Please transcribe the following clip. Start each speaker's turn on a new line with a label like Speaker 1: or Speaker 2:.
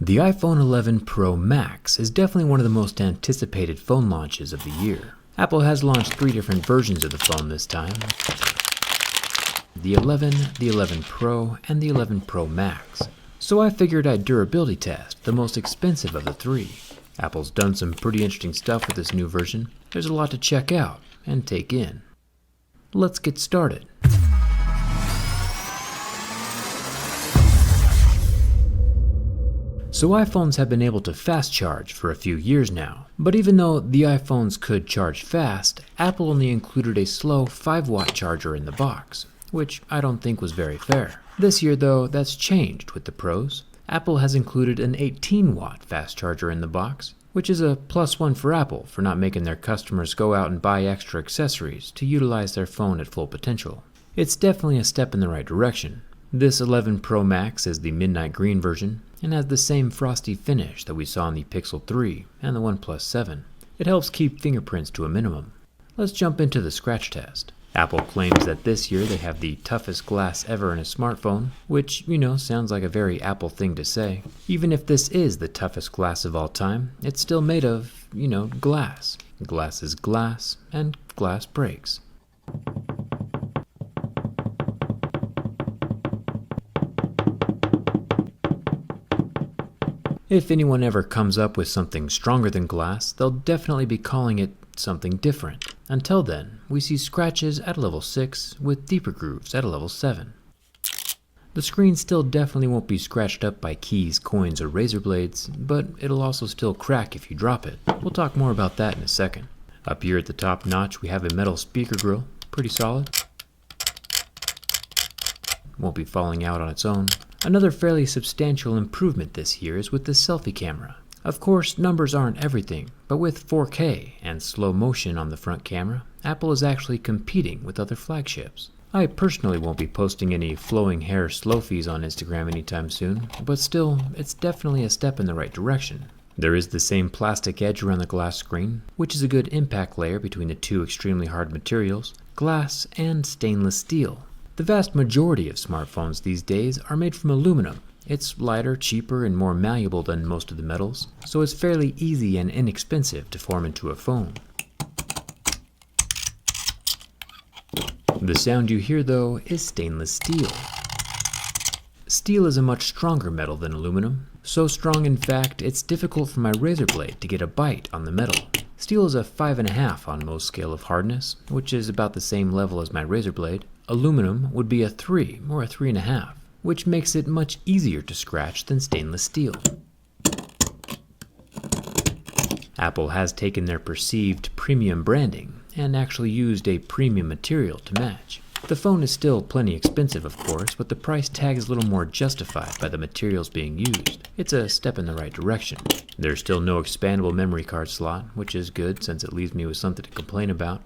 Speaker 1: The iPhone 11 Pro Max is definitely one of the most anticipated phone launches of the year. Apple has launched 3 different versions of the phone this time: the 11, the 11 Pro, and the 11 Pro Max. So I figured I'd durability test the most expensive of the 3. Apple's done some pretty interesting stuff with this new version. There's a lot to check out and take in. Let's get started. So iPhones have been able to fast charge for a few years now, but even though the iPhones could charge fast, Apple only included a slow 5-watt charger in the box, which I don't think was very fair. This year though, that's changed with the Pros. Apple has included an 18-watt fast charger in the box, which is a +1 for Apple for not making their customers go out and buy extra accessories to utilize their phone at full potential. It's definitely a step in the right direction. This 11 Pro Max is the midnight green version and has the same frosty finish that we saw in the Pixel 3 and the OnePlus 7. It helps keep fingerprints to a minimum. Let's jump into the scratch test. Apple claims that this year they have the toughest glass ever in a smartphone, which, sounds like a very Apple thing to say. Even if this is the toughest glass of all time, it's still made of, glass. Glass is glass, and glass breaks. If anyone ever comes up with something stronger than glass, they'll definitely be calling it something different. Until then, we see scratches at a level 6 with deeper grooves at a level 7. The screen still definitely won't be scratched up by keys, coins, or razor blades, but it'll also still crack if you drop it. We'll talk more about that in a second. Up here at the top notch we have a metal speaker grill, pretty solid. Won't be falling out on its own. Another fairly substantial improvement this year is with the selfie camera. Of course, numbers aren't everything, but with 4K and slow motion on the front camera, Apple is actually competing with other flagships. I personally won't be posting any flowing hair selfies on Instagram anytime soon, but still, it's definitely a step in the right direction. There is the same plastic edge around the glass screen, which is a good impact layer between the 2 extremely hard materials, glass and stainless steel. The vast majority of smartphones these days are made from aluminum. It's lighter, cheaper, and more malleable than most of the metals, so it's fairly easy and inexpensive to form into a phone. The sound you hear though is stainless steel. Steel is a much stronger metal than aluminum, so strong in fact it's difficult for my razor blade to get a bite on the metal. Steel is a 5.5 on Mohs scale of hardness, which is about the same level as my razor blade. Aluminum would be a 3 or a 3.5, which makes it much easier to scratch than stainless steel. Apple has taken their perceived premium branding and actually used a premium material to match. The phone is still plenty expensive, of course, but the price tag is a little more justified by the materials being used. It's a step in the right direction. There's still no expandable memory card slot, which is good since it leaves me with something to complain about.